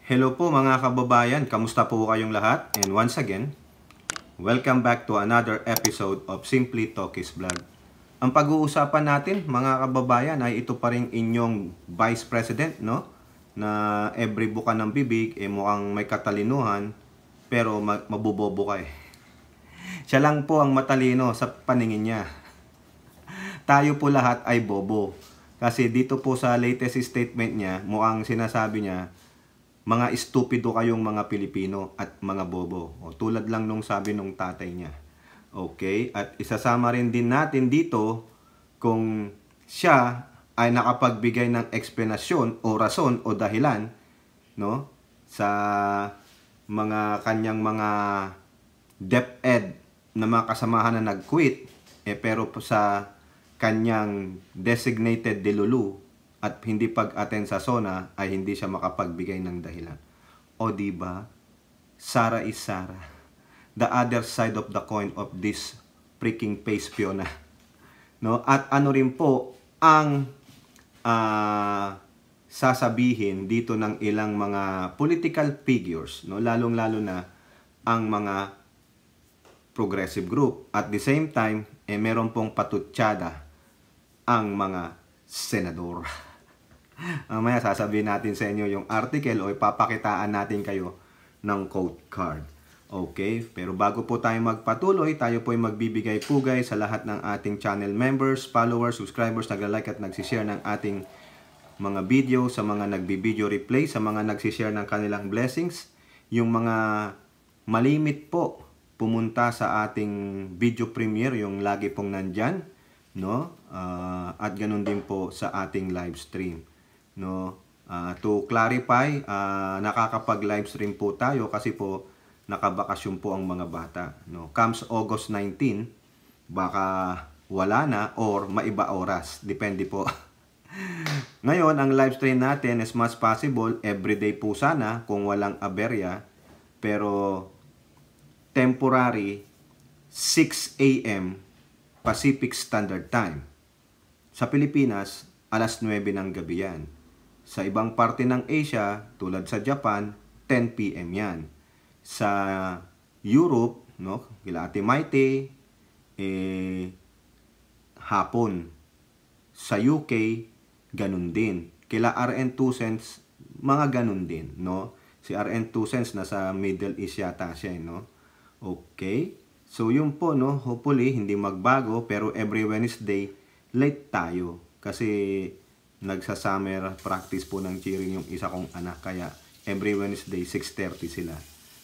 Hello po mga kababayan, kamusta po kayong lahat? And once again, welcome back to another episode of Simply Talkies Vlog. Ang pag-uusapan natin mga kababayan ay ito pa rin inyong Vice President, no? Na every buka ng bibig mukhang may katalinuhan pero mabubobo ka eh. Siya lang po ang matalino sa paningin niya. Tayo po lahat ay bobo. Kasi dito po sa latest statement niya, mukhang sinasabi niya, mga estupido kayong mga Pilipino at mga bobo. O, tulad lang nung sabi nung tatay niya. Okay? At isasama rin din natin dito kung siya ay nakapagbigay ng eksplanasyon o rason o dahilan, no, sa mga kanyang mga DepEd na mga kasamahan na nag-quit, pero sa kanyang designated delulu at hindi pag-attend sa SONA ay hindi siya makapagbigay ng dahilan. O di ba? Sara is Sara. The other side of the coin of this freaking face Fiona. No? At ano rin po ang sasabihin dito ng ilang mga political figures, no? Lalong-lalo na ang mga progressive group. At the same time, meron pong patutsada ang mga senador. Mamaya sasabihin natin sa inyo yung article o ipapakitaan natin kayo ng quote card. Okay? Pero bago po tayo magpatuloy, tayo po ay magbibigay pugay sa lahat ng ating channel members, followers, subscribers, nagla-like at nagsishare ng ating mga video, sa mga nagbi-video replay, sa mga nagsishare ng kanilang blessings. Yung mga malimit po pumunta sa ating video premiere, yung lagi pong nandyan, no? At ganun din po sa ating live stream, no? To clarify, nakakapag-live stream po tayo kasi po nakabakasyon po ang mga bata, no? Comes August 19, baka wala na or maiba oras, depende po. Ngayon, ang live stream natin as much possible, everyday po sana kung walang aberya, pero temporary 6 a.m. Pacific Standard Time. Sa Pilipinas, alas 9 ng gabi yan. Sa ibang parte ng Asia, tulad sa Japan, 10 p.m. yan. Sa Europe, no, kila Ate Maite, hapon. Sa UK, ganun din. Kila RN 2 cents, mga ganun din, no? Si RN 2 cents nasa Middle East yata siya, no? Okay? So, yun po, no? Hopefully, hindi magbago, pero every Wednesday, late tayo. Kasi, nagsa-summer practice po ng cheering yung isa kong anak. Kaya, every Wednesday, 6:30 sila.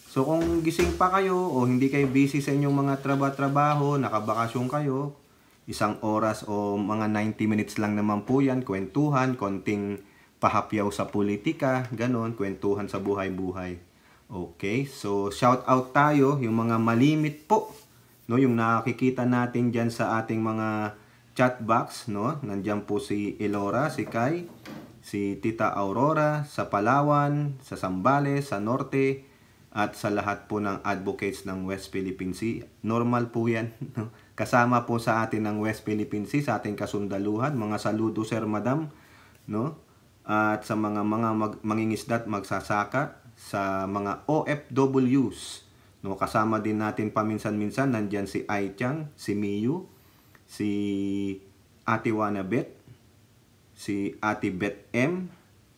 So, kung gising pa kayo, o hindi kayo busy sa inyong mga trabaho, nakabakasyon kayo, isang oras o mga 90 minutes lang naman po yan, kwentuhan, konting pahapyaw sa politika, ganon, kwentuhan sa buhay-buhay. Okay, so shout out tayo, yung mga malimit po, no, yung nakikita natin dyan sa ating mga chat box, no, nandyan po si Elora, si Kai, si Tita Aurora, sa Palawan, sa Zambales, sa Norte, at sa lahat po ng advocates ng West Philippine Sea. Normal po yan, no? Kasama po sa atin ng West Philippine Sea, sa ating kasundaluhan, mga saludo sir madam, no? At sa mga mangingisda at magsasaka, sa mga OFWs, no, kasama din natin paminsan-minsan, nandyan si Aichang, si Miyu, si Ate Wanabet, si Ate Bet M,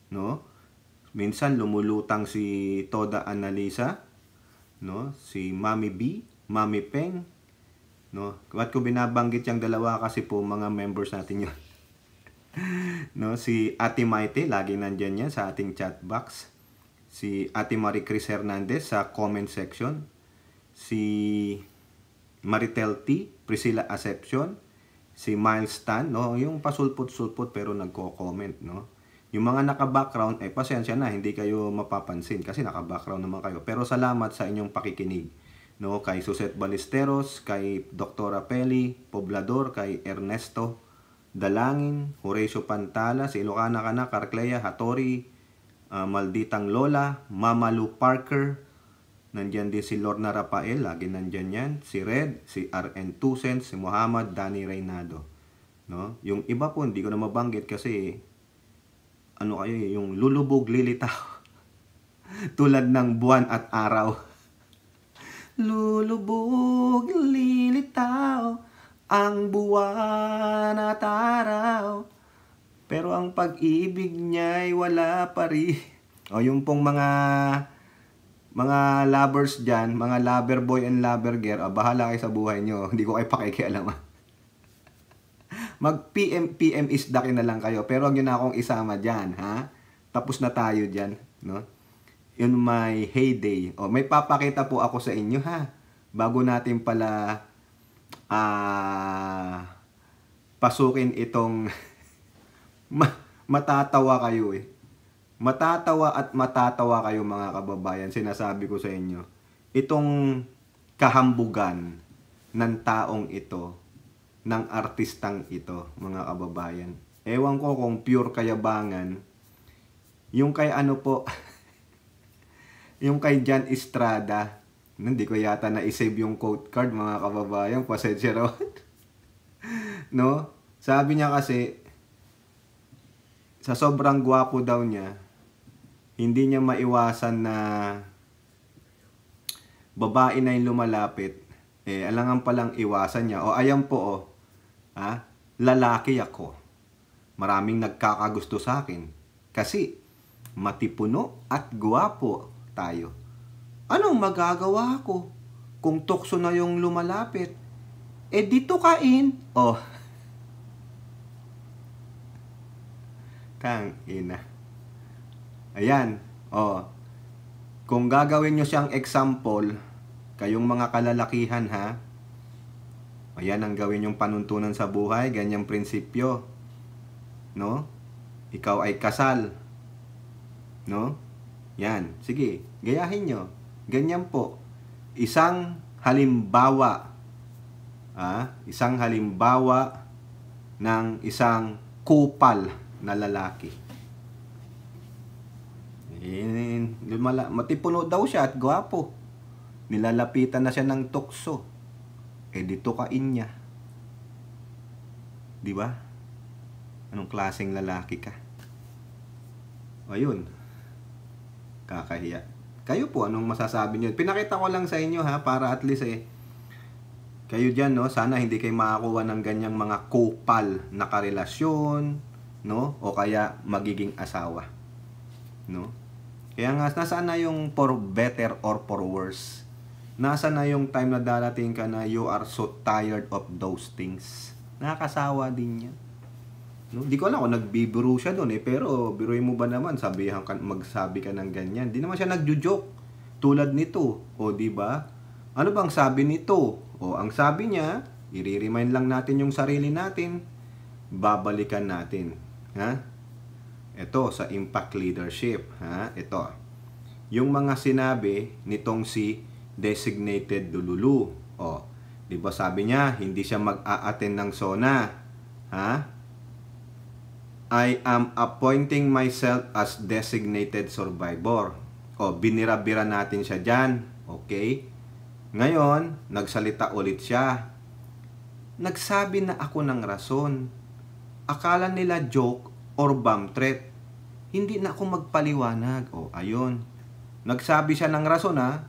no? Minsan lumulutang si Toda Analisa, no? Si Mami B, Mami Peng, no? Ba't ko binabanggit yung dalawa kasi po mga members natin yun. No, si Ate Maite, lagi nandyan yan sa ating chat box. Si Ate Marie Cris Hernandez sa comment section. Si Maritel T, Priscilla Acepcion. Si Miles Tan, no, yung pasulpot-sulpot pero nagko-comment, no. Yung mga naka-background, pasensya na, hindi kayo mapapansin kasi naka-background naman kayo. Pero salamat sa inyong pakikinig, no, kay Suset Ballesteros, kay Dr. Apeli Poblador, kay Ernesto Dalangin, Horacio Pantala, si Ilocana Kana, Carclea Hatori, Malditang Lola, Mama Lou Parker, nandyan din si Lorna Rafael, lagi nandyan yan, si Red, si RN Tusen, si Muhammad, Danny Reynado, no? Yung iba po, hindi ko na mabanggit kasi, ano kayo, yung lulubog lilitaw. Tulad ng buwan at araw. Lulubog, lilitaw, ang buwan at araw. Pero ang pag-ibig niya'y wala pa rin. O yung pong mga lovers dyan, mga lover boy and lover girl, bahala kayo sa buhay nyo. Hindi ko kayo pakikialaman. Mag-PM isdakin na lang kayo. Pero huwag nyo na akong isama dyan, ha? Tapos na tayo dyan, no? In my heyday. O, may papakita po ako sa inyo, ha? Bago natin pala pasukin itong matatawa kayo eh. Matatawa at matatawa kayo mga kababayan. Sinasabi ko sa inyo. Itong kahambugan ng taong ito, ng artistang ito, mga kababayan. Ewan ko kung pure kayabangan. Yung kay ano po, yung kay John Estrada, hindi ko yata na-save yung quote card mga kababayan. Pasensya raw. No? Sabi niya kasi, sa sobrang gwapo daw niya, hindi niya maiwasan na babae na yung lumalapit. Alangan palang iwasan niya. O ayan po, lalaki ako. Maraming nagkakagusto sa akin. Kasi, matipuno at gwapo tayo. Anong magagawa ko kung tukso na yung lumalapit? Dito kain. Tang ina. Ayan. Kung gagawin nyo siyang example, kayong mga kalalakihan ha, ayan ang gawin yung panuntunan sa buhay, ganyang prinsipyo. No? Ikaw ay kasal. No? Yan. Sige, gayahin nyo. Ganyan po. Isang halimbawa. Isang halimbawa ng isang kupal na lalaki. Matipuno daw siya at gwapo. Nilalapitan na siya ng tukso. Dito kain niya. Di ba? Anong klaseng lalaki ka? Ayun. Kakahiya. Kayo po, anong masasabi niyo? Pinakita ko lang sa inyo ha, para at least kayo dyan, no? Sana hindi kayo makakuha ng ganyang mga kupal na karelasyon, no? O kaya magiging asawa, no? Kaya nga, nasaan na yung for better or for worse? Nasaan na yung time na darating ka na you are so tired of those things? Nakakasawa din yan. No? Di ko alam kung nagbibiro siya doon pero biruin mo ba naman, magsabi ka ng ganyan. Di naman siya nagjo-joke tulad nito. O di ba? Ano bang sabi nito? O ang sabi niya, i-remind lang natin yung sarili natin, babalikan natin. Ha? Ito sa impact leadership, ha? Ito. Yung mga sinabi nitong si designated Dululu. O, 'di ba sabi niya, hindi siya mag-a-attend ng SONA. Ha? I am appointing myself as designated survivor. O, binira-bira natin siya diyan. Okay? Ngayon, nagsalita ulit siya. Nagsabi na ako ng rason. Akala nila joke or bomb threat. Hindi na ako magpaliwanag. O, ayun. Nagsabi siya ng rason ha.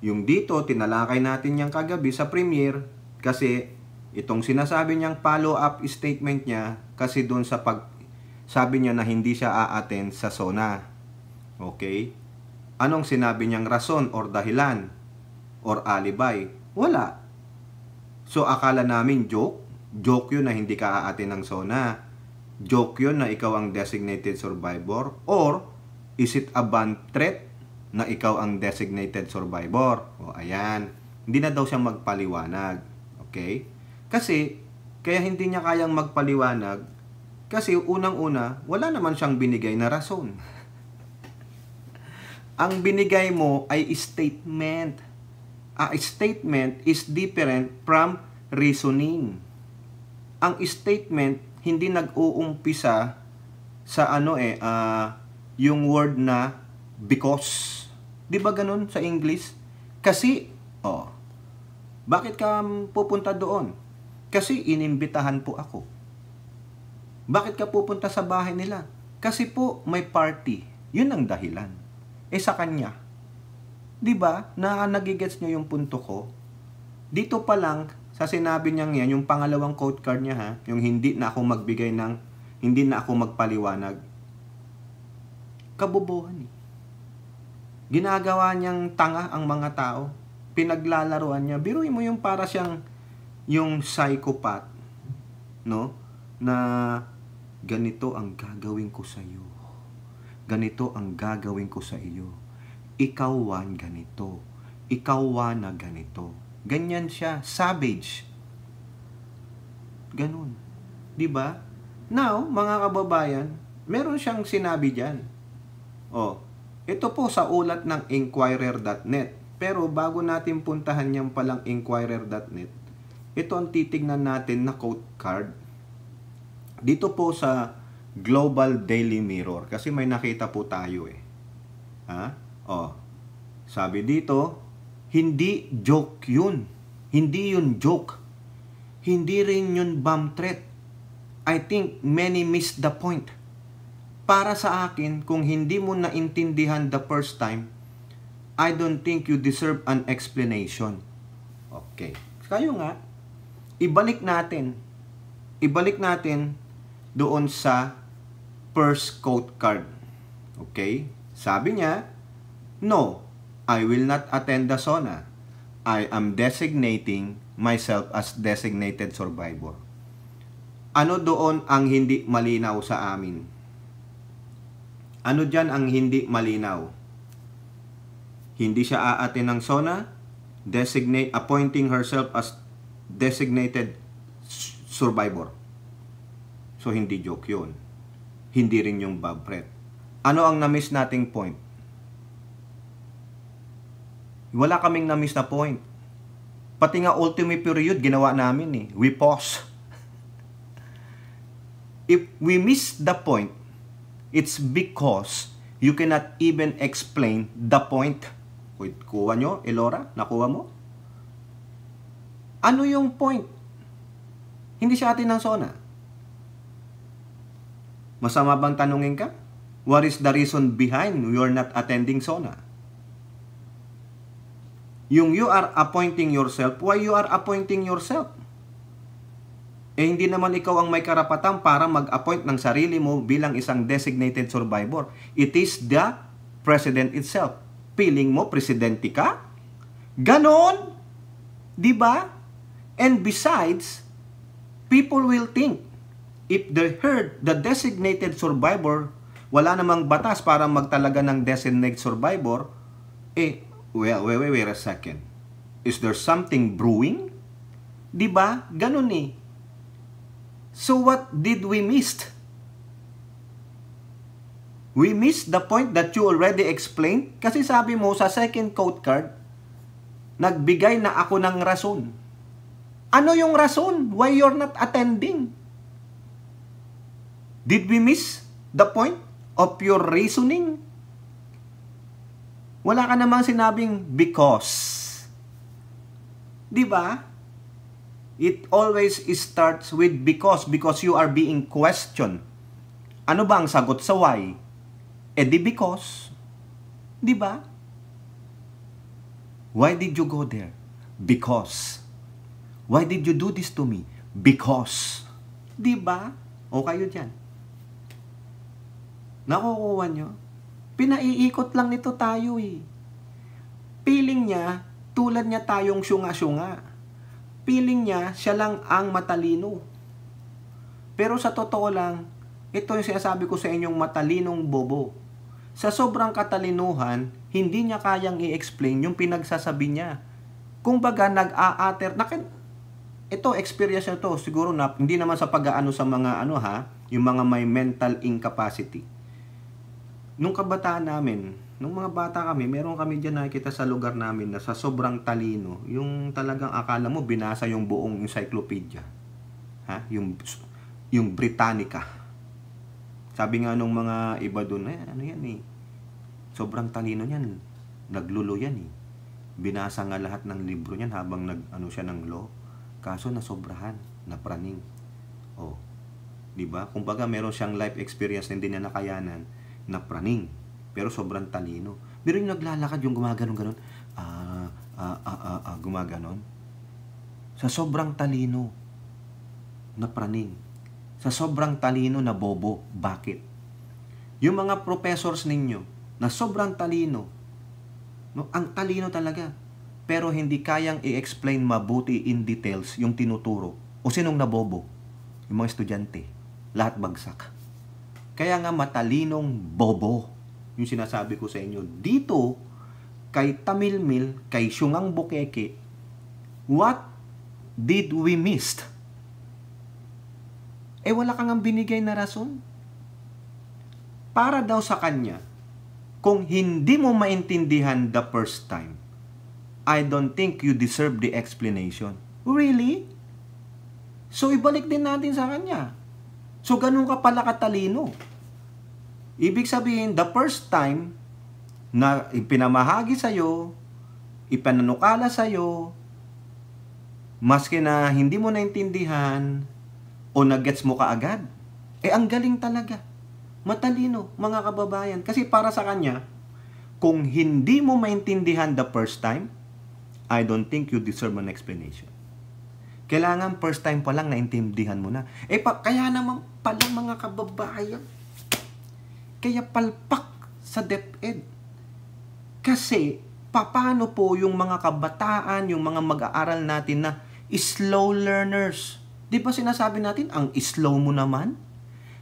Yung dito, tinalakay natin yang kagabi sa premiere. Kasi, itong sinasabi niyang follow-up statement niya, kasi doon sa sabi niya na hindi siya a-attend sa SONA. Okay? Anong sinabi niyang rason or dahilan? Or alibi? Wala. So, akala namin joke? Joke yun na hindi ka a-attend ng SONA. Joke yun na ikaw ang designated survivor? Or, is it a bomb threat na ikaw ang designated survivor? O, ayan. Hindi na daw siya magpaliwanag. Okay? Kasi, kaya hindi niya kayang magpaliwanag, kasi unang-una, wala naman siyang binigay na rason. Ang binigay mo ay statement. A statement is different from reasoning. Ang statement, hindi nag-uumpisa sa yung word na because. Di ba ganun sa English? Kasi, bakit ka pupunta doon? Kasi inimbitahan po ako. Bakit ka pupunta sa bahay nila? Kasi po may party. Yun ang dahilan. sa kanya. 'Di ba? Nagigets niyo yung punto ko? Dito pa lang sa sinabi niyang yan, yung pangalawang quote card niya ha, yung hindi na ako magpaliwanag. Kabobohan eh. Ginagawa niyang tanga ang mga tao. Pinaglalaruan niya. Biruin mo yung para siyang yung psychopath, no? Na ganito ang gagawin ko sa iyo. Ganito ang gagawin ko sa iyo. Ikaw wan ganito. Ikaw wan na ganito. Ganyan siya, savage. Ganun. 'Di ba? Now, mga kababayan, meron siyang sinabi diyan. Ito po sa ulat ng Inquirer.net. Pero bago natin puntahan yung palang Inquirer.net, ito ang titignan natin na quote card. Dito po sa Global Daily Mirror. Kasi may nakita po tayo eh. Sabi dito, hindi joke yun. Hindi yun joke. Hindi rin yun bomb threat. I think many missed the point. Para sa akin, kung hindi mo naintindihan the first time, I don't think you deserve an explanation. Okay. Kayo nga, ibalik natin doon sa first quote card. Okay? Sabi niya, no, I will not attend the SONA. I am designating myself as designated survivor. Ano doon ang hindi malinaw sa amin? Ano dyan ang hindi malinaw? Hindi siya aatin ng SONA, appointing herself as designated survivor. So, hindi joke yun. Hindi rin yung bomb threat. Ano ang na-miss nating point? Wala kaming na-miss na point. Pati nga ultimate period, ginawa namin eh. We pause. If we miss the point, it's because you cannot even explain the point. Kuha nyo, Elora? Nakuha mo? Ano yung point? Hindi siya atin ng SONA. Masama bang tanungin ka? What is the reason behind you're not attending SONA? Yung you are appointing yourself, why you are appointing yourself? Hindi naman ikaw ang may karapatan para mag-appoint ng sarili mo bilang isang designated survivor. It is the president itself. Feeling mo, presidente ka? Ganon! Diba? And besides, people will think, if they heard the designated survivor, wala namang batas para magtalaga ng designated survivor, wait a second. Is there something brewing? Diba? Ganon eh. So what did we miss? We missed the point that you already explained. Kasi sabi mo sa second quote card, nagbigay na ako ng rason. Ano yung rason? Why you're not attending? Did we miss the point of your reasoning? Wala ka namang sinabing because. Diba? It always starts with because you are being questioned. Ano ba ang sagot sa why? Di because. Diba? Why did you go there? Because. Why did you do this to me? Because. Diba? O kayo dyan. Nakukuha nyo? Pinaiikot lang nito tayo eh. Feeling niya, tulad niya tayong syunga-syunga. Feeling niya, siya lang ang matalino. Pero sa totoo lang, ito yung sinasabi ko sa inyong matalinong bobo. Sa sobrang katalinuhan, hindi niya kayang i-explain yung pinagsasabi niya. Kung baga, nag-a-ater, ito, experience na to, siguro na, hindi naman sa pag-aano sa mga yung mga may mental incapacity. Nung kabataan namin, nung mga bata kami, meron kami dyan nakikita sa lugar namin na sa sobrang talino, yung talagang akala mo binasa yung buong encyclopedia. Yung Britannica. Sabi nga nung mga iba doon, ano yan eh, sobrang talino niyan, naglulo yan eh. Binasa nga lahat ng libro niyan habang siya ng law. Kaso nasobrahan, napraning. Diba? Kumbaga meron siyang life experience na hindi na nakayanan, napraning. Pero sobrang talino. Pero yung naglalakad, yung gumaganon-ganon, gumaganon. Sa sobrang talino na praning. Sa sobrang talino na bobo. Bakit? Yung mga professors ninyo na sobrang talino, no, ang talino talaga, pero hindi kayang i-explain mabuti in details yung tinuturo. O sinong nabobo? Yung mga estudyante. Lahat bagsak. Kaya nga matalinong bobo yung sinasabi ko sa inyo. Dito, kay Tamilmil, kay Syungang Bukeke, what did we miss? Wala kang ang binigay na rason. Para daw sa kanya, kung hindi mo maintindihan the first time, I don't think you deserve the explanation. Really? So, ibalik din natin sa kanya. So, ganun ka pala katalino. Ibig sabihin, the first time na ipinamahagi sa'yo, ipananukala sa'yo, maski na hindi mo naintindihan, o nag-gets mo kaagad, ang galing talaga. Matalino, mga kababayan. Kasi para sa kanya, kung hindi mo maintindihan the first time, I don't think you deserve an explanation. Kailangan first time pa lang naintindihan mo na. Kaya naman pala mga kababayan, kaya palpak sa DepEd. Kasi, paano po yung mga kabataan, yung mga mag-aaral natin na slow learners? Di ba sinasabi natin, ang slow mo naman?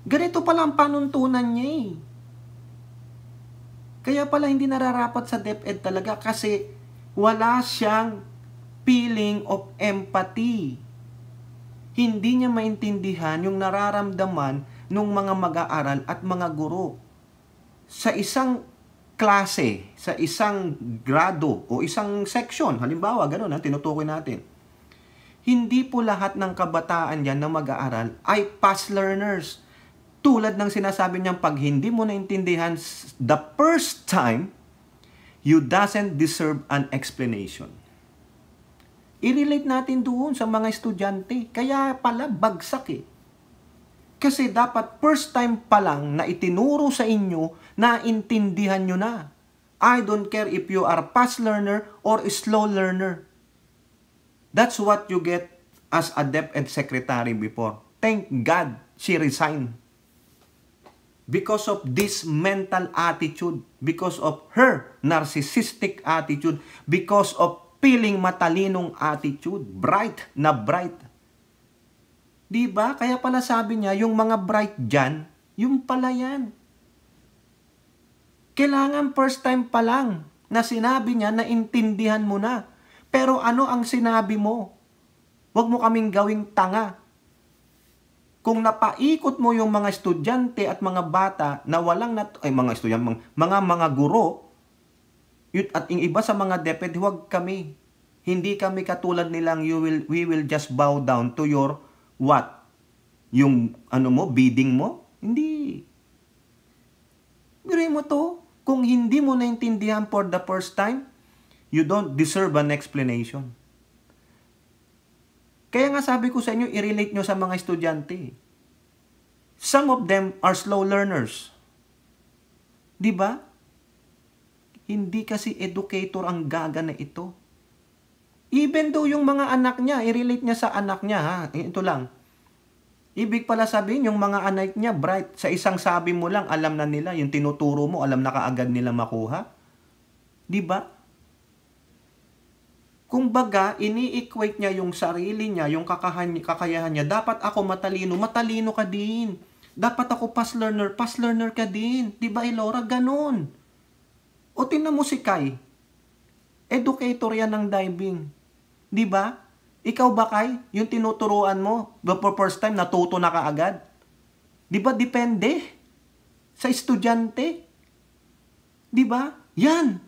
Ganito pala ang panuntunan niya . Kaya pala hindi nararapat sa DepEd talaga kasi wala siyang feeling of empathy. Hindi niya maintindihan yung nararamdaman ng mga mag-aaral at mga guro. Sa isang klase, sa isang grado o isang section, halimbawa, gano'n, tinutukoy natin. Hindi po lahat ng kabataan yan na mag-aaral ay past learners. Tulad ng sinasabi niyang pag hindi mo naintindihan the first time, you doesn't deserve an explanation. I-relate natin doon sa mga estudyante. Kaya pala bagsak . Kasi dapat first time pa lang na itinuro sa inyo, naintindihan nyo na. I don't care if you are fast learner or slow learner. That's what you get as a DepEd secretary before. Thank God she resigned. Because of this mental attitude, because of her narcissistic attitude, because of feeling matalinong attitude, bright na bright. Diba? Kaya pala sabi niya, yung mga bright dyan, yung pala yan. Kailangan first time pa lang na sinabi niya na intindihan mo na. Pero ano ang sinabi mo? Huwag mo kaming gawing tanga. Kung napaikot mo yung mga estudyante at mga bata na walang mga estudyante, mga guro, at yung iba sa mga DepEd, huwag kami. Hindi kami katulad nilang we will just bow down to your what? Yung bidding mo? Hindi. Biruin mo to. Kung hindi mo naintindihan for the first time, you don't deserve an explanation. Kaya nga sabi ko sa inyo, i-relate nyo sa mga estudyante. Some of them are slow learners. Diba? Hindi kasi educator ang gaga na ito. Even though yung mga anak niya, i-relate niya sa anak niya, ha? Ito lang. Ibig pala sabihin, yung mga anak niya, bright. Sa isang sabi mo lang, alam na nila. Yung tinuturo mo, alam na kaagad nila makuha. Diba? Kung baga, ini-equate niya yung sarili niya, yung kakayahan niya. Dapat ako matalino ka din. Dapat ako fast learner ka din. Diba, Elora? Ganon. O tingnan mo si Kai. Educator yan ng diving. Diba? Ikaw ba, Kai? Yung tinuturuan mo, the first time, natuto na kaagad. Diba? Depende sa estudyante. Diba? Yan.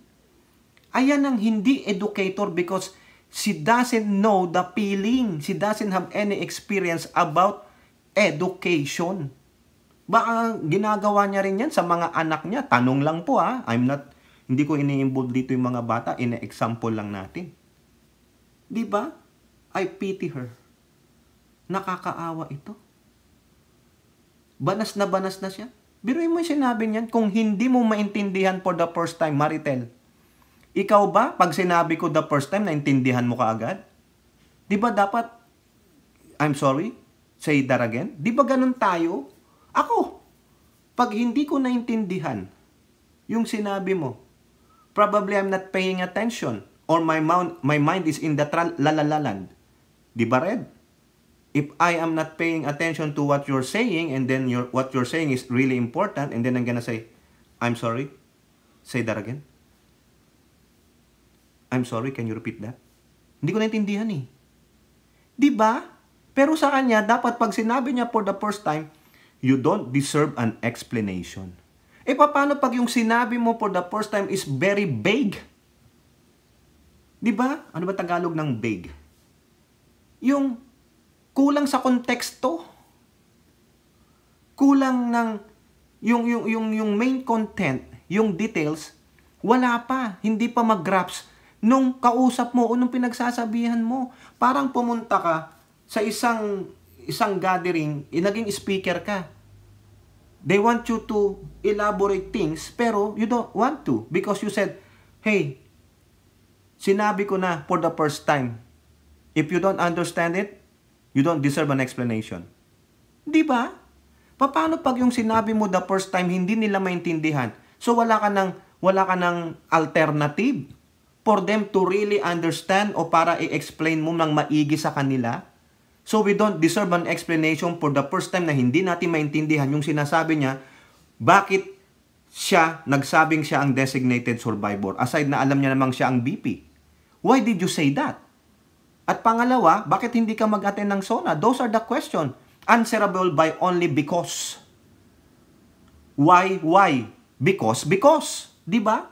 Ayan ang hindi educator because she doesn't know the feeling. She doesn't have any experience about education. Baka ginagawa niya rin yan sa mga anak niya. Tanong lang po hindi ko ini-involve dito yung mga bata. Ine-example lang natin. Diba? I pity her. Nakakaawa ito. Banas na siya. Biruin mo yung sinabi niyan, kung hindi mo maintindihan for the first time, Maritel, ikaw ba, pag sinabi ko the first time, naintindihan mo kaagad? Di ba dapat, I'm sorry, say that again? Di ba ganun tayo? Ako, pag hindi ko naintindihan yung sinabi mo, probably I'm not paying attention or my mind is in the la-la-la-land. Di ba, Red? If I am not paying attention to what you're saying and then what you're saying is really important and then I'm gonna say, I'm sorry, say that again. I'm sorry, can you repeat that? Hindi ko naintindihan eh. Di ba? Pero sa kanya, dapat pag sinabi niya for the first time, you don't deserve an explanation. Eh paano pag yung sinabi mo for the first time is very vague? Di ba? Ano ba Tagalog ng vague? Yung kulang sa konteksto. Kulang ng yung main content, yung details, wala pa, hindi pa mag-grasp nung kausap mo o nung pinagsasabihan mo. Parang pumunta ka sa isang gathering, naging speaker ka. They want you to elaborate things, pero you don't want to because you said, hey, sinabi ko na for the first time. If you don't understand it, you don't deserve an explanation. Di ba? Paano pag yung sinabi mo the first time hindi nila maintindihan? So wala ka ng alternative for them to really understand o para i-explain mo ng maigi sa kanila? So we don't deserve an explanation for the first time na hindi natin maintindihan yung sinasabi niya, bakit nagsabing siya ang designated survivor aside na alam niya namang siya ang BP? Why did you say that? At pangalawa, bakit hindi ka mag-attend ng SONA? Those are the questions. Answerable by only because. Why? Because. Di ba?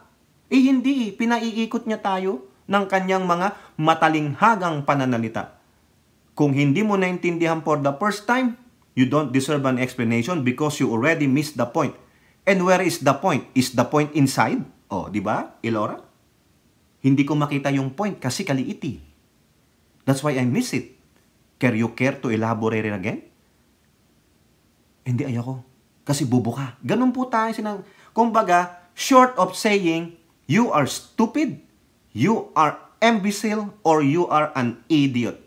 Hindi. Pinaiikot niya tayo ng kanyang mga matalinghagang pananalita. Kung hindi mo naintindihan for the first time, you don't deserve an explanation because you already missed the point. And where is the point? Is the point inside? Oh, di ba, Ilora? Hindi ko makita yung point kasi kaliiti. That's why I miss it. Can you care to elaborate it again? Hindi, ayoko. Kasi bubo ka. Ganun po tayo kumbaga, short of saying, you are stupid, you are imbecile, or you are an idiot.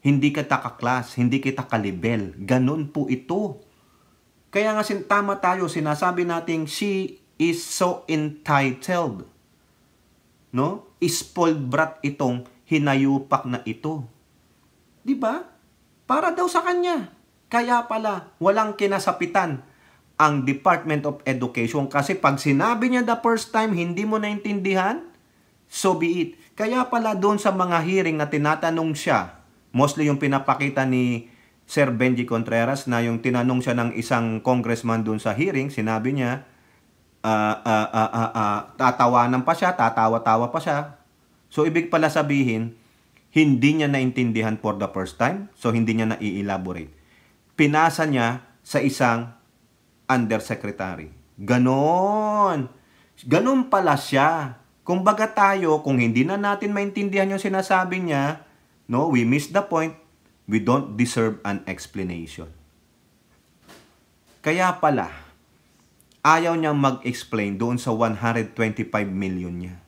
Hindi kita kaklas, hindi kita kalibel. Ganun po ito. Kaya nga tama tayo, sinasabi nating she is so entitled. No? Spoiled brat itong hinayupak na ito. Di ba? Para daw sa kanya. Kaya pala, walang kinasapitan ang Department of Education kasi pag sinabi niya the first time, hindi mo naintindihan, so be it. Kaya pala doon sa mga hearing na tinatanong siya, mostly yung pinapakita ni Sir Benji Contreras na yung tinanong siya ng isang congressman doon sa hearing, sinabi niya, tatawanan pa siya, tatawa-tawa pa siya. So, ibig pala sabihin, hindi niya naintindihan for the first time, so hindi niya na-i-elaborate. Pinasa niya sa isang undersecretary. Ganon. Ganon pala siya. Kumbaga tayo, kung hindi na natin maintindihan yung sinasabi niya, no, we miss the point, we don't deserve an explanation. Kaya pala, ayaw niyang mag-explain doon sa 125 million niya.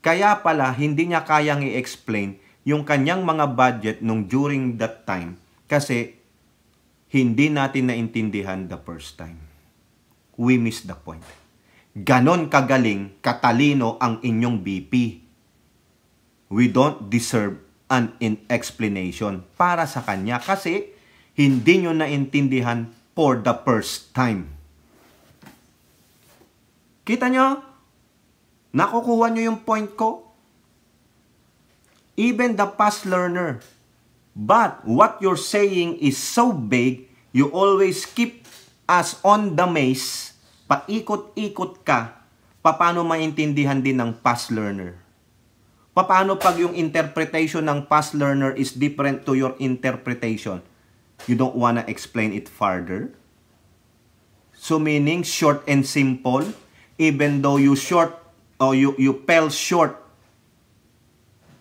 Kaya pala, hindi niya kayang i-explain yung kanyang mga budget nung during that time kasi hindi natin naintindihan the first time. We miss the point. Ganon kagaling, katalino ang inyong BP. We don't deserve an explanation para sa kanya kasi hindi nyo naintindihan for the first time. Kita nyo? Nakukuha nyo yung point ko? Even the past learner. But what you're saying is so vague, you always keep us on the maze. Paikot-ikot ka. Paano maintindihan din ng past learner? Paano pag yung interpretation ng past learner is different to your interpretation? You don't wanna explain it further? So meaning, short and simple, even though you fell short,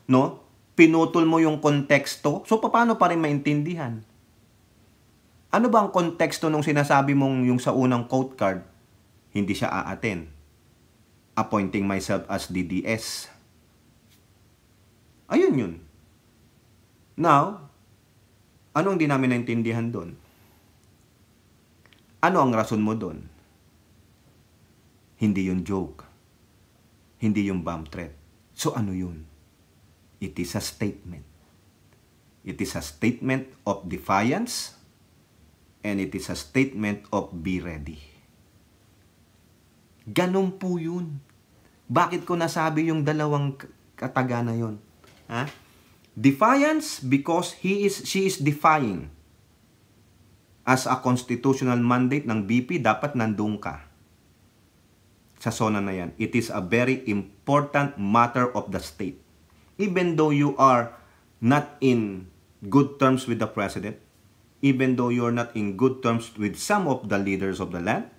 no? Pinutol mo yung konteksto. So paano pa rin maintindihan? Ano ba ang konteksto nung sinasabi mong yung sa unang quote card, hindi siya aaten? Appointing myself as DDS. Ayun yun. Now, ano ang di namin naintindihan doon? Ano ang rason mo doon? Hindi yung joke. Hindi yung bomb threat. So ano yun? It is a statement. It is a statement of defiance and it is a statement of be ready. Ganun po yun. Bakit ko nasabi yung dalawang kataga na yun? Ha? Defiance because she is defying. As a constitutional mandate ng BP, dapat nandun ka sa zona na yan. It is a very important matter of the state. Even though you are not in good terms with the president, even though you're not in good terms with some of the leaders of the land,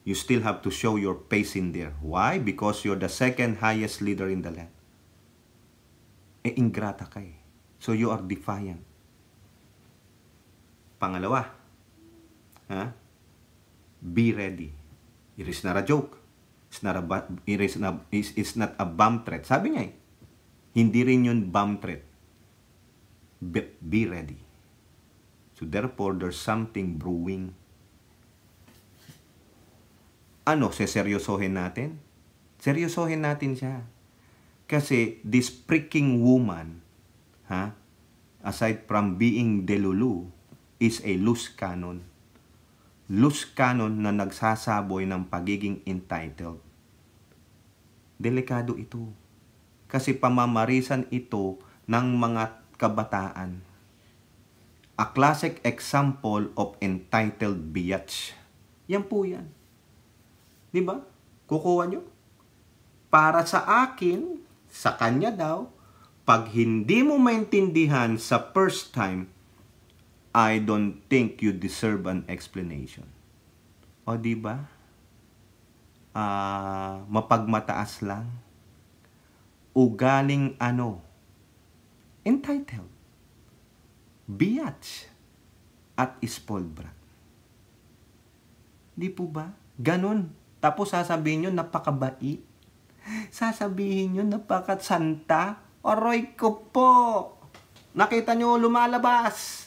you still have to show your face in there. Why? Because you're the second highest leader in the land. Ingrata ka eh. So you are defiant. Pangalawa, be ready. It is not a joke. It's not a bomb threat. Sabi niya eh, hindi rin yun bomb threat. Be ready. So therefore, there's something brewing. Ano, seseryosohin natin? Seryosohin natin siya. Kasi this freaking woman, aside from being delulu, is a loose cannon. Loose cannon na nagsasaboy ng pagiging entitled. Delikado ito. Kasi pamamarisan ito ng mga kabataan. A classic example of entitled biatch. Yan po yan. Diba? Kukuha nyo. Para sa akin, sa kanya daw, pag hindi mo maintindihan sa first time, I don't think you deserve an explanation. O diba? Mapagmataas lang. Ugaling ano? Entitled. Biatch. At spoiled. Di po ba? Ganon. Tapos sasabihin nyo, napakabait. Sasabihin nyo, napakatsanta. Aroy ko po. Nakita nyo, lumalabas.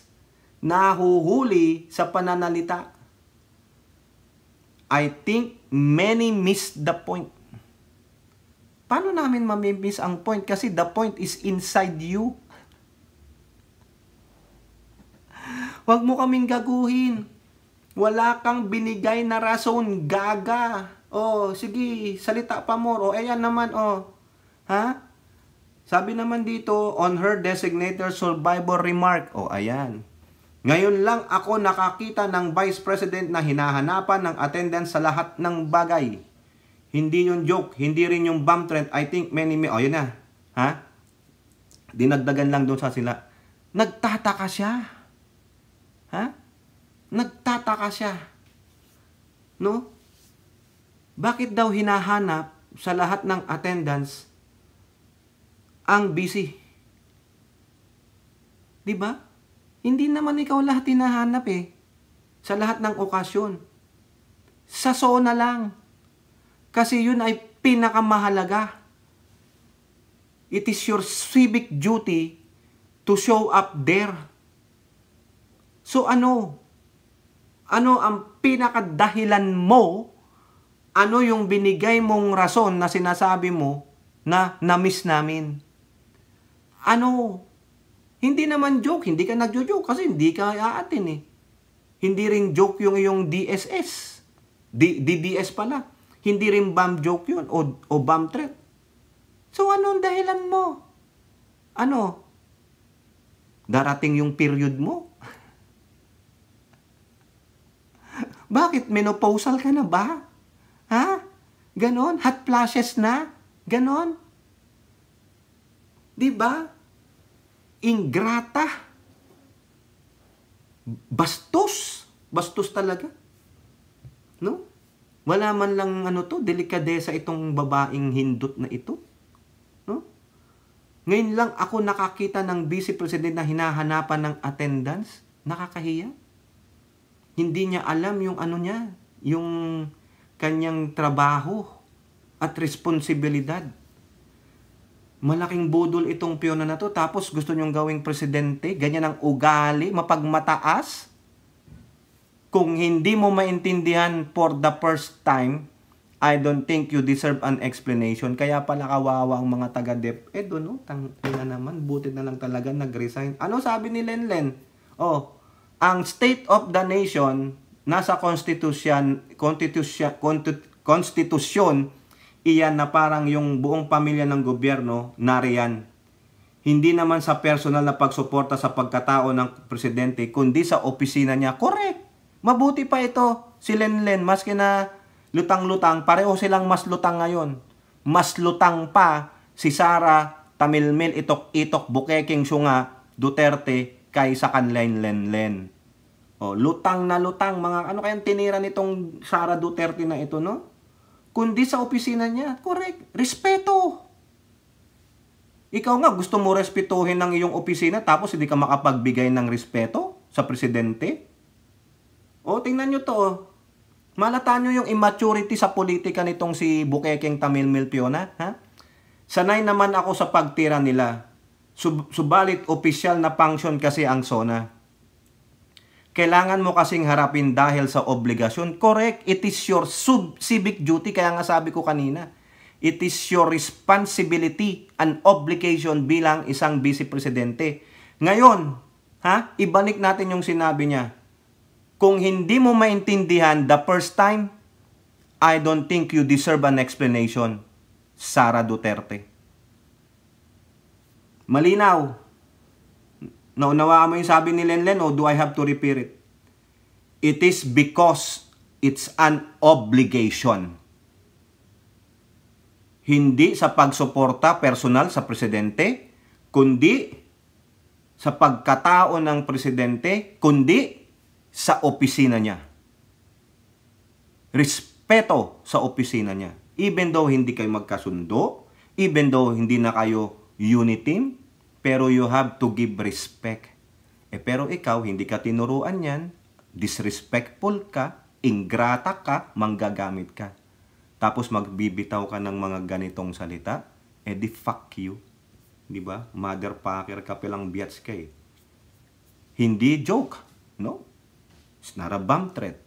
Nahuhuli sa pananalita. I think many miss the point. Paano namin mamimiss ang point? Kasi the point is inside you. Huwag mo kaming gaguhin. Wala kang binigay na rason, gaga. Oh, sige, salita pa more. Oh, ayan naman, oh. Ha? Sabi naman dito, on her designated survivor remark. Oh, ayan. Ngayon lang ako nakakita ng Vice President na hinahanapan ng attendance sa lahat ng bagay. Hindi yung joke, hindi rin yung bomb threat. I think many may... Oh, yun na. Ha? Dinagdagan lang doon sa sila. Nagtataka siya. Ha? Nagtataka siya. No? Bakit daw hinahanap sa lahat ng attendance ang busy? Diba? Hindi naman ikaw lahat hinahanap eh. Sa lahat ng okasyon. Sa zona lang. Kasi yun ay pinakamahalaga. It is your civic duty to show up there. So ano? Ano ang pinakadahilan mo? Ano yung binigay mong rason na sinasabi mo na na-miss namin? Ano? Hindi naman joke. Hindi ka nagjo-joke kasi hindi ka aatin eh. Hindi rin joke yung iyong DSS. DDS pala. Hindi rin bomb joke yun o bomb threat. So ano ang dahilan mo? Ano? Darating yung period mo? Bakit? Menopausal ka na ba? Ha? Ganon? Hot flashes na? Ganon? Diba? Ingrata. Bastos. Bastos talaga. No? Wala man lang delikadesa itong babaeng hindot na ito. No? Ngayon lang ako nakakita ng Vice President na hinahanapan ng attendance. Nakakahiya. Hindi niya alam yung ano niya, yung kanyang trabaho at responsibilidad. Malaking budol itong piyona na to, tapos gusto niyong gawing presidente, ganyan ang ugali, mapagmataas. Kung hindi mo maintindihan for the first time, I don't think you deserve an explanation. Kaya pala kawawa ang mga taga-DepEd, no? Tangina naman, buti na lang talaga nag-resign. Ano sabi ni Lenlen? Oh, ang state of the nation, nasa konstitusyon, iyan na parang yung buong pamilya ng gobyerno, nariyan. Hindi naman sa personal na pagsuporta sa pagkatao ng presidente, kundi sa opisina niya. Correct! Mabuti pa ito, si Lenlen, maski na lutang-lutang, pareho silang mas lutang ngayon. Mas lutang pa si Sara Tamilmil Itok-Itok Bukeking Syunga Duterte kaysa kanlain Lenlen. O, lutang na lutang, mga ano kayang tinira nitong Sara Duterte na ito, no? Kundi sa opisina niya. Correct. Respeto. Ikaw nga, gusto mo respetuhin ng iyong opisina tapos hindi ka makapagbigay ng respeto sa presidente? O, tingnan nyo to. Malata nyo yung immaturity sa politika nitong si Bukekeng Tamilmil Fiona. Ha? Sanay naman ako sa pagtira nila. Subalit, opisyal na function kasi ang SONA. Kailangan mo kasing harapin dahil sa obligasyon. Correct. It is your civic duty. Kaya nga sabi ko kanina, it is your responsibility and obligation bilang isang vice presidente. Ngayon, ibalik natin yung sinabi niya. Kung hindi mo maintindihan the first time, I don't think you deserve an explanation. Sara Duterte. Malinaw. Naunawaan mo yung sabi ni Lenlen o do I have to repeat it? It is because it's an obligation. Hindi sa pagsuporta personal sa presidente, kundi sa pagkatao ng presidente, kundi sa opisina niya. Respeto sa opisina niya. Even though hindi kayo magkasundo, even though hindi na kayo unit team, pero you have to give respect. Pero ikaw, hindi ka tinuruan yan, disrespectful ka, ingrata ka, manggagamit ka. Tapos magbibitaw ka ng mga ganitong salita, di fuck you. Diba? Motherfucker ka palang biats ka eh. Hindi joke. No? It's not a bomb threat.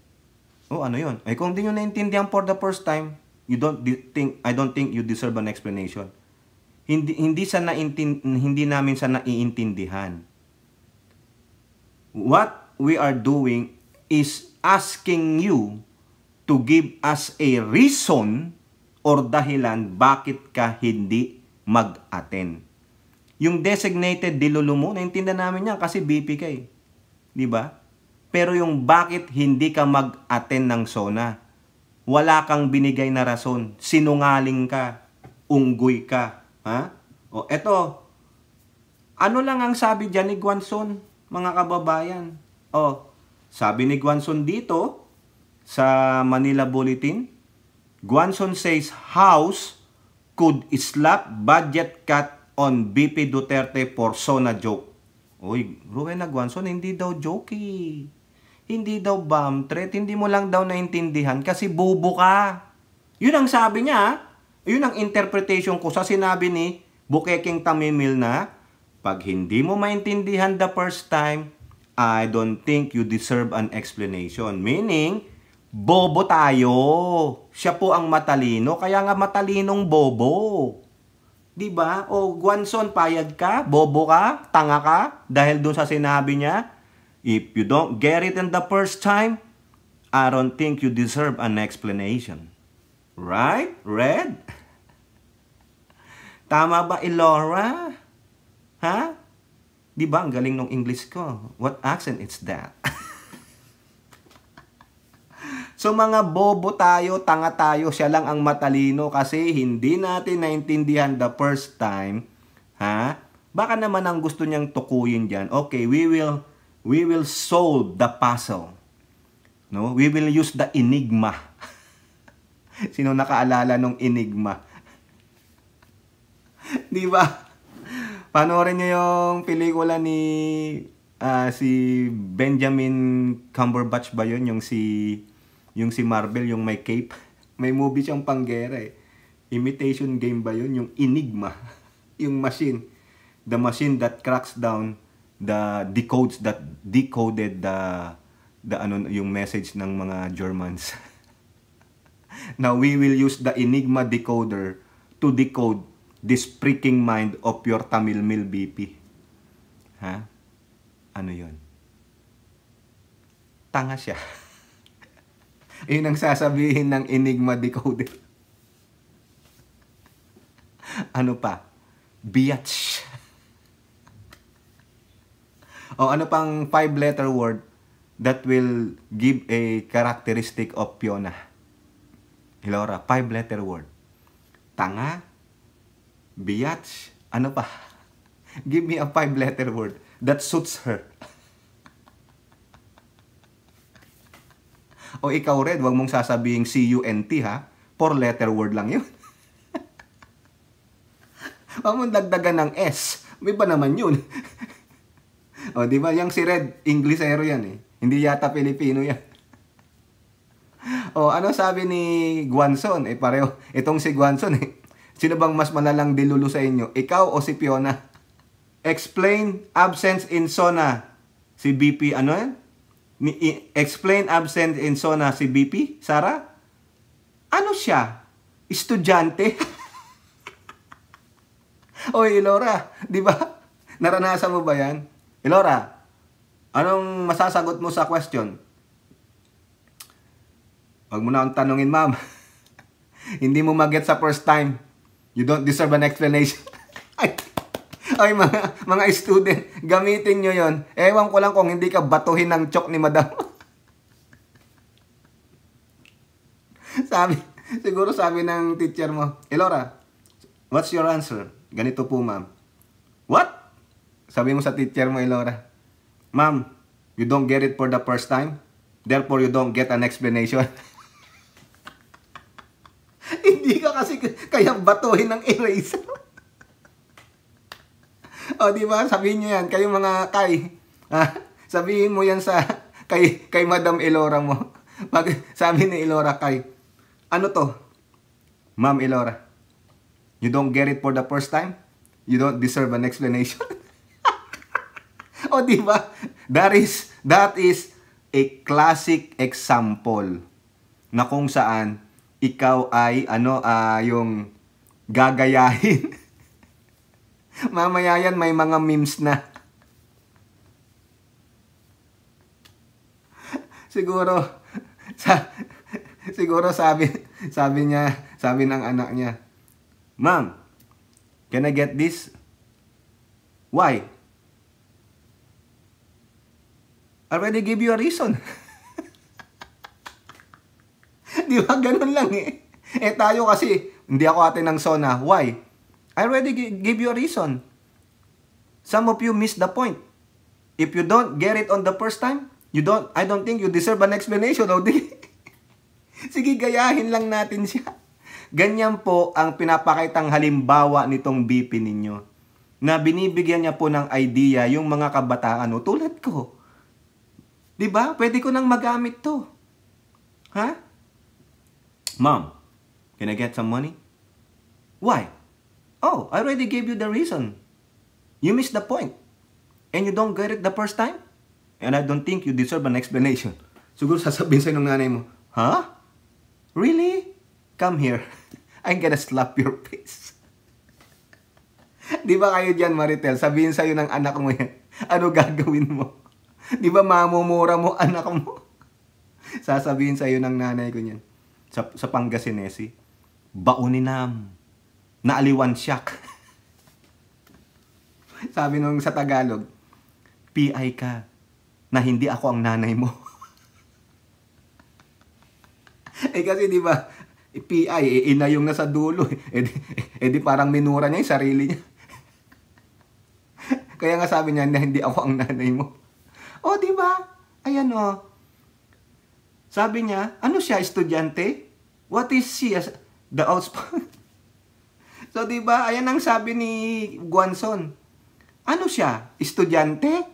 Ano yun? Kung di nyo naintindihan for the first time, I don't think you deserve an explanation. Hindi namin sa naiintindihan. What we are doing is asking you to give us a reason or dahilan bakit ka hindi mag-attend. Yung designated dilulu mo, naintindihan namin yan kasi BP ka eh. Diba? Pero yung bakit hindi ka mag-attend ng SONA, wala kang binigay na rason. Sinungaling ka. Unggoy ka. Eto. Ano lang ang sabi dyan ni Guanzon, mga kababayan? Sabi ni Guanzon dito, sa Manila Bulletin, Guanzon says House could slap budget cut on BP Duterte for SONA joke. Rowena Guanzon, hindi daw joke eh. Hindi daw bomb threat, hindi mo lang daw naintindihan kasi bobo ka. Yun ang sabi niya. Yun ang interpretation ko sa sinabi ni Bukekeng Tamilmil na, pag hindi mo maintindihan the first time, I don't think you deserve an explanation. Meaning, bobo tayo. Siya po ang matalino, kaya nga matalinong bobo. Diba? Guanzon, payag ka, bobo ka, tanga ka, dahil doon sa sinabi niya, if you don't get it in the first time, I don't think you deserve an explanation. Right? Red? Tama ba, Elora? Di ba? Ang galing ng English ko. What accent is that? So mga bobo tayo, tanga tayo, siya lang ang matalino kasi hindi natin naintindihan the first time. Baka naman ang gusto niyang tukuyin dyan. Okay, we will solve the puzzle. No? We will use the enigma. Sino nakaalala nung enigma? Di ba? Panoorin niyo yung pelikula ni Si Benjamin Cumberbatch ba yun? Yung si Marvel, yung may cape. May movie siyang panggera eh. Imitation Game ba yun? Yung Enigma. Yung machine. The machine that cracks down the decoded yung message ng mga Germans. Now we will use the Enigma decoder to decode this freaking mind of your Tamil Mil BP. Ha? Ano yun? Tanga siya. Yun ang sasabihin ng Enigma decoder. Ano pa? Biatch. O ano pang 5-letter word that will give a characteristic of Fiona? Hilora, 5-letter word. Tanga, biatch, ano pa? Give me a 5-letter word that suits her. O ikaw, Red, wag mong sasabihing CUNT ha. 4-letter word lang yun. Wag mong dagdagan ng S. May ba naman yun? O, di ba? Yang si Red, Inglesero yan eh. Hindi yata Pilipino yan. O, ano sabi ni Guanzon? Eh, pareho. Itong si Guanzon eh. Sino bang mas malalang dilulu sa inyo? Ikaw o si Fiona? Explain absence in SONA. Si BP, ano yan? Explain absence in SONA si BP? Sarah? Ano siya? Estudyante? Oy, Elora, di ba? Naranasan mo ba yan? Elora, anong masasagot mo sa question? Wag mo na akong tanungin, ma'am. Hindi mo mag-get sa first time. You don't deserve an explanation. ay mga student, gamitin nyo yon. Ewan ko lang kung hindi ka batuhin ng chok ni madam. Siguro sabi ng teacher mo, Elora, what's your answer? Ganito po, ma'am. What? Sabi mo sa teacher mo, Elora, ma'am, you don't get it for the first time, therefore you don't get an explanation. Hindi ka kasi kaya batuhin ng eraser. O, di ba? Sabihin nyo yan, kayong mga sabihin mo yan kay Madam Elora mo. Pag sabi ni Elora ano to? Ma'am Elora, you don't get it for the first time? You don't deserve an explanation? O, di ba? That is a classic example na kung saan ikaw ay yung gagayahin. Mamaya yan may mga memes na. Siguro sabi ng anak niya, Ma'am, can I get this? Why? I already give you a reason. Di ba? Ganun lang eh. Eh tayo kasi, hindi ako ate ng SONA. Why? I already give you a reason. Some of you miss the point. If you don't get it on the first time, I don't think you deserve an explanation. O di? Sige, gayahin lang natin siya. Ganyan po ang pinapakitang halimbawa nitong BP ninyo. Na binibigyan niya po ng idea yung mga kabataan o tulad ko. Diba? Pwede ko nang magamit to. Ha? Mom, can I get some money? Why? Oh, I already gave you the reason. You missed the point. And you don't get it the first time? And I don't think you deserve an explanation. Siguro sasabihin sa'yo ng nanay mo, Huh? Really? Come here. I'm gonna slap your face. Di ba kayo dyan, Maritel? Sabihin sa'yo ng anak mo yan. Ano gagawin mo? Di ba mamumura mo anak mo? Sasabihin sa'yo ng nanay ko yan. Sa Pangasinesi, bauninam. Naaliwan siyak. Sabi nung sa Tagalog, PI ka na hindi ako ang nanay mo. Kasi di ba, PI, ina yung nasa dulo. Di parang minura niya yung sarili niya. Kaya nga sabi niya na hindi ako ang nanay mo. O, di ba? Ayan o. Sabi niya, ano siya, estudyante? What is she? The outspoken. So, di ba? Ayan ang sabi ni Guanzon. Ano siya? Estudyante?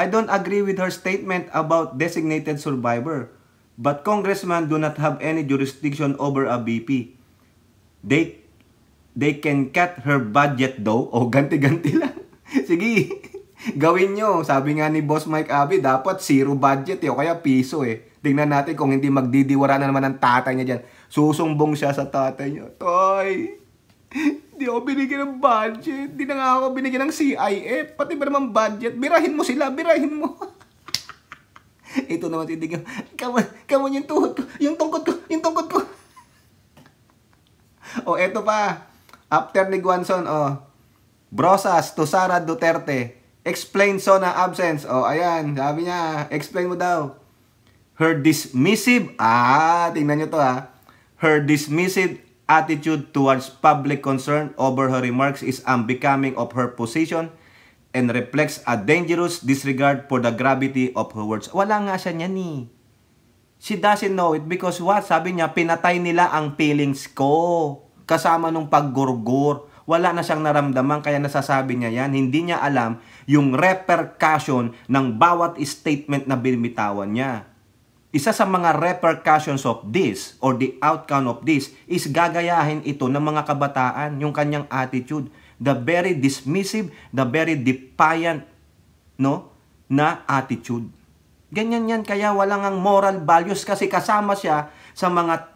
I don't agree with her statement about designated survivor. But congressmen do not have any jurisdiction over a BP. They can cut her budget though. O, ganti-ganti lang. Sige, gawin nyo. Sabi nga ni Boss Mike Abby, dapat zero budget o kaya piso eh. Tingnan natin kung hindi magdidiwara na naman ang tatay niya dyan. Susumbong siya sa tatay niya. Toy, di ako binigyan ng budget. Di na nga ako binigyan ng CIF. Pati ba naman budget? Birahin mo sila, birahin mo. Ito naman si Digam. Kaman yung tuhod ko, yung tungkod ko, yung tungkod ko. O, eto pa. After ni Guanzon, Brosas to Sara Duterte. Explain Sona absence. O, ayan. Sabi niya, explain mo daw. Her dismissive, tingnan nyo to Her dismissive attitude towards public concern over her remarks is unbecoming of her position and reflects a dangerous disregard for the gravity of her words. Wala nga siya niyan eh. She doesn't know it because what? Sabi niya, pinatay nila ang feelings ko. Kasama nung paggurgur. Wala na siyang naramdaman kaya nasasabi niya yan. Hindi niya alam yung repercussion ng bawat statement na binitawan niya. Isa sa mga repercussions of this or the outcome of this is gagayahin ito ng mga kabataan, yung kanyang attitude. The very dismissive, the very defiant na attitude. Ganyan yan, kaya walang ang moral values kasi kasama siya sa mga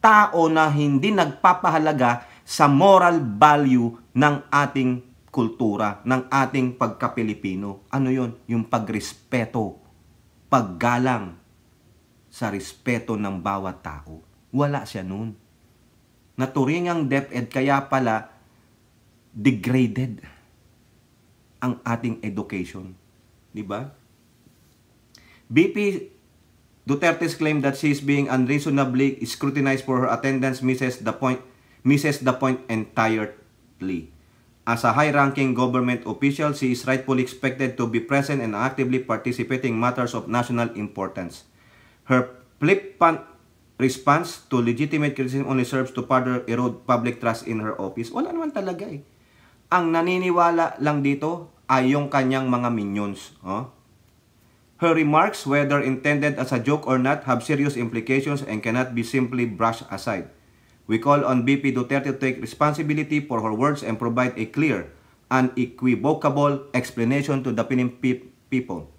tao na hindi nagpapahalaga sa moral value ng ating kultura, ng ating pagka-Pilipino. Ano yun? Yung pagrespeto, paggalang sa respeto ng bawat tao. Wala siya nun. Naturingang DepEd kaya pala degraded ang ating education. Diba? BP Duterte's claim that she is being unreasonably scrutinized for her attendance misses the point entirely. As a high-ranking government official, she is rightfully expected to be present and actively participating in matters of national importance. Her flippant response to legitimate criticism only serves to further erode public trust in her office. Wala naman talaga eh. Ang naniniwala lang dito ay yung kanyang mga minions. Her remarks, whether intended as a joke or not, have serious implications and cannot be simply brushed aside. We call on BP Duterte to take responsibility for her words and provide a clear, unequivocal explanation to the Philippine people.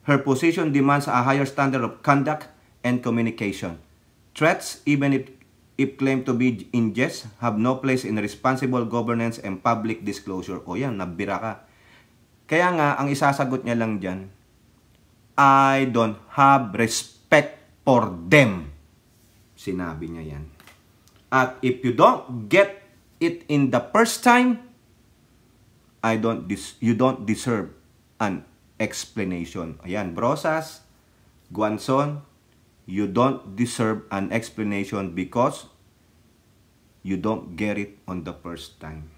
Her position demands a higher standard of conduct and communication. Threats, even if claimed to be in jest, have no place in responsible governance and public disclosure. O yan, nabira ka. Kaya nga, ang isasagot niya lang dyan, I don't have respect for them. Sinabi niya yan. At if you don't get it in the first time, you don't deserve an explanation. Ayan, Brosas, Guanzon, you don't deserve an explanation because you don't get it on the first time.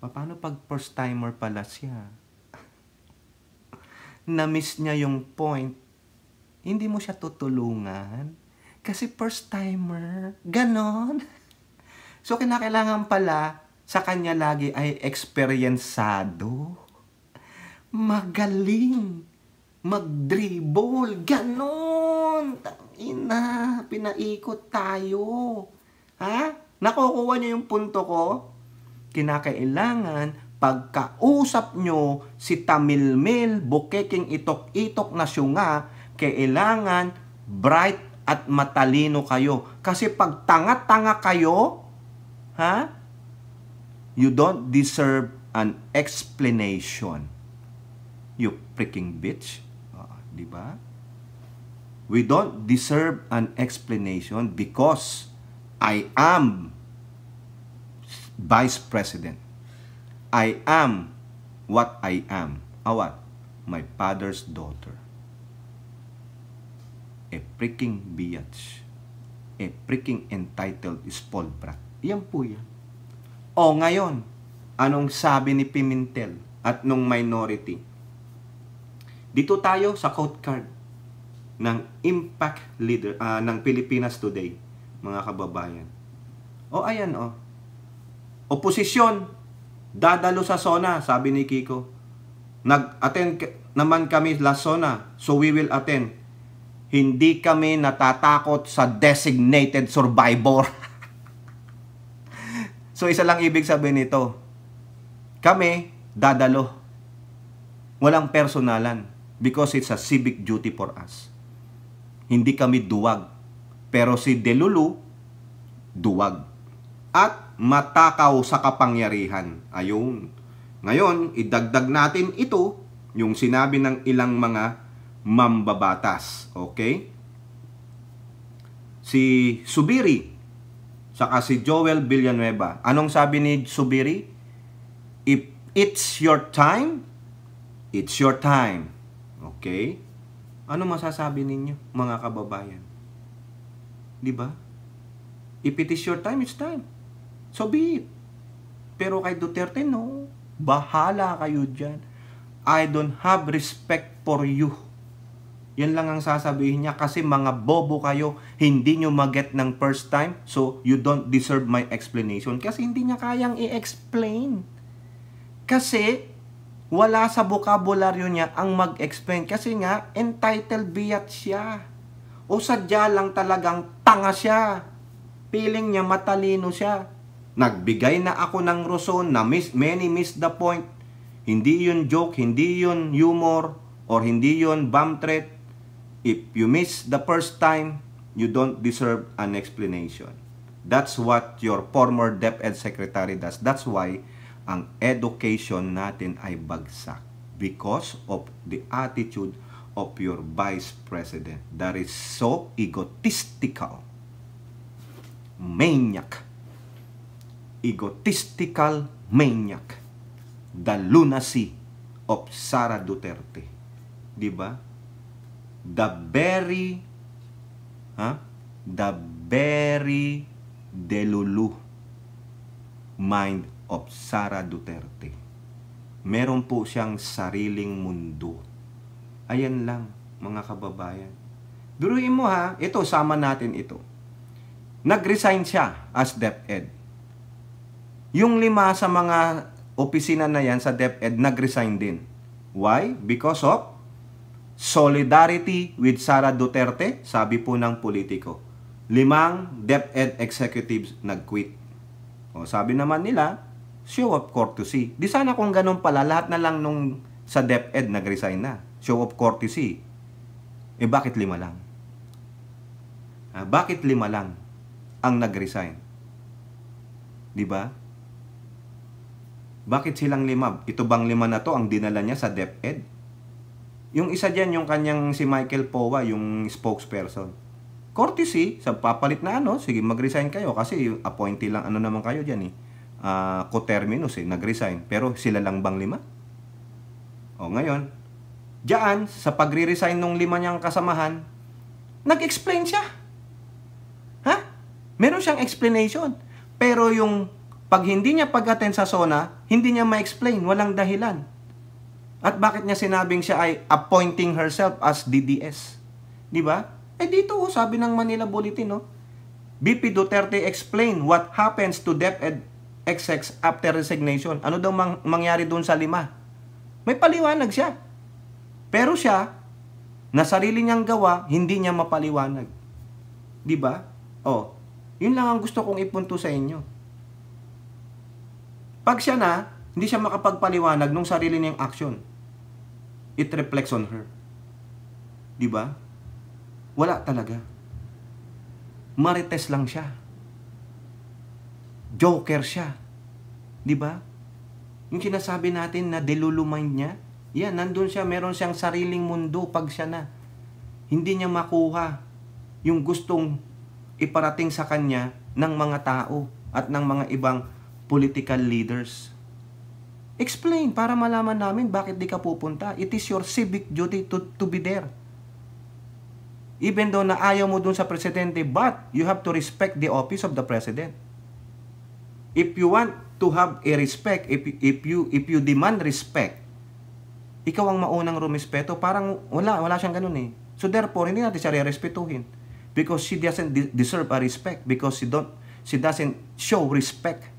Paano pag first timer pala siya? Na-miss niya yung point. Hindi mo siya tutulungan. Kasi first timer. Ganon. So, kinakailangan pala sa kanya lagi ay eksperyensado. Magaling. Mag-dribble. Ganon. Ina, pinaikot tayo. Ha? Nakukuha niyo yung punto ko? Kinakailangan pagkausap nyo si Tamilmil, bukeking itok-itok na syunga, kailangan bright at matalino kayo. Kasi pag tanga-tanga kayo, you don't deserve an explanation. You freaking bitch. Diba? We don't deserve an explanation because I am Vice President. I am what I am. What? My father's daughter. A freaking biatch. A freaking entitled spoiled brat. Yan po yan. O ngayon, anong sabi ni Pimentel at nung minority? Dito tayo sa quote card ng impact leader ng Pilipinas Today, mga kababayan. O ayan Oposisyon, dadalo sa SONA, sabi ni Kiko. Nag-attend naman kami last SONA, so we will attend. Hindi kami natatakot sa designated survivor. So isa lang ibig sabihin nito. Kami, dadalo. Walang personalan because it's a civic duty for us. Hindi kami duwag. Pero si Delulu, duwag. At matakaw sa kapangyarihan. Ayun. Ngayon, idagdag natin ito, yung sinabi ng ilang mga mambabatas. Okay? Si Subiri, saka si Joel Villanueva. Anong sabi ni Subiri? If it's your time, it's your time. Okay? Ano masasabi ninyo, mga kababayan? Di ba? If it is your time, it's time. So be it. Pero kay Duterte, no. Bahala kayo dyan. I don't have respect for you. Yan lang ang sasabihin niya kasi mga bobo kayo, hindi nyo mag-get ng first time, so you don't deserve my explanation. Kasi hindi niya kayang i-explain. Kasi wala sa bokabularyo niya ang mag-explain. Kasi nga, entitled biat siya. O sadya lang talagang tanga siya. Feeling niya matalino siya. Nagbigay na ako ng Roson na many miss the point. Hindi yun joke, hindi yun humor, or hindi yun bomb threat. If you miss the first time, you don't deserve an explanation. That's what your former DepEd secretary does. That's why ang education natin ay bagsak. Because of the attitude of your vice president. That is so egotistical. Maniac. Egotistical maniac. The lunacy of Sara Duterte. Diba? The very delulu mind of Sara Duterte. Meron po siyang sariling mundo. Ayan lang, mga kababayan. Biruin mo ha, ito, sama natin ito. Nag-resign siya as DepEd. Yung 5 sa mga opisina na yan sa DepEd, nag-resign din. Why? Because of solidarity with Sara Duterte, sabi po ng politiko. 5 DepEd executives nag-quit. O, sabi naman nila, show of courtesy. Di sana kung ganun pala, lahat na lang nung sa DepEd nag-resign na. Show of courtesy. Eh bakit 5 lang? Bakit 5 lang ang nag-resign? Di ba? Bakit silang 5? Ito bang 5 na to ang dinala niya sa DepEd? Yung isa dyan, yung kanyang si Michael Powa, yung spokesperson. Courtesy, sa papalit na sige mag-resign kayo kasi appointee lang naman kayo dyan coterminus nag-resign. Pero sila lang bang 5? O ngayon, diyan, sa pagre-resign ng 5 niyang kasamahan, nag-explain siya. Meron siyang explanation. Pero yung pag hindi niya pag-attend sa SONA, hindi niya ma-explain, walang dahilan. At bakit niya sinabing siya ay appointing herself as DDS? Di ba? Dito, sabi ng Manila Bulletin, BP Duterte explain what happens to DepEd execs after resignation. Ano daw mangyari doon sa 5? May paliwanag siya. Pero siya, na sarili niyang gawa, hindi niya mapaliwanag. Di ba? Yun lang ang gusto kong ipunto sa inyo. Pag siya na, hindi siya makapagpaliwanag ng sarili niyang action. It reflects on her. Di ba? Wala talaga. Marites lang siya. Joker siya. Di ba? Yung sinasabi natin na delulumind niya, yan, nandun siya, meron siyang sariling mundo pag siya na. Hindi niya makuha yung gustong iparating sa kanya ng mga tao at ng mga ibang political leaders. Explain para malaman namin bakit di ka pupunta. It is your civic duty to be there. Even though na ayaw mo dun sa presidente, but you have to respect the office of the president. If you want to have a respect, if you demand respect, ikaw ang maunang rumispeto. Parang wala siyang ganun So therefore, hindi natin siya re-respetuhin. Because she doesn't deserve a respect. Because she doesn't show respect.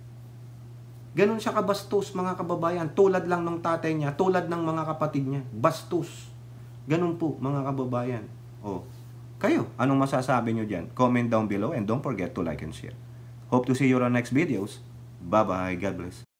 Ganun siya kabastos, mga kababayan. Tulad lang ng tatay niya, tulad ng mga kapatid niya. Bastos. Ganun po, mga kababayan. Oh, kayo, anong masasabi nyo dyan? Comment down below and don't forget to like and share. Hope to see you on next videos. Bye-bye. God bless.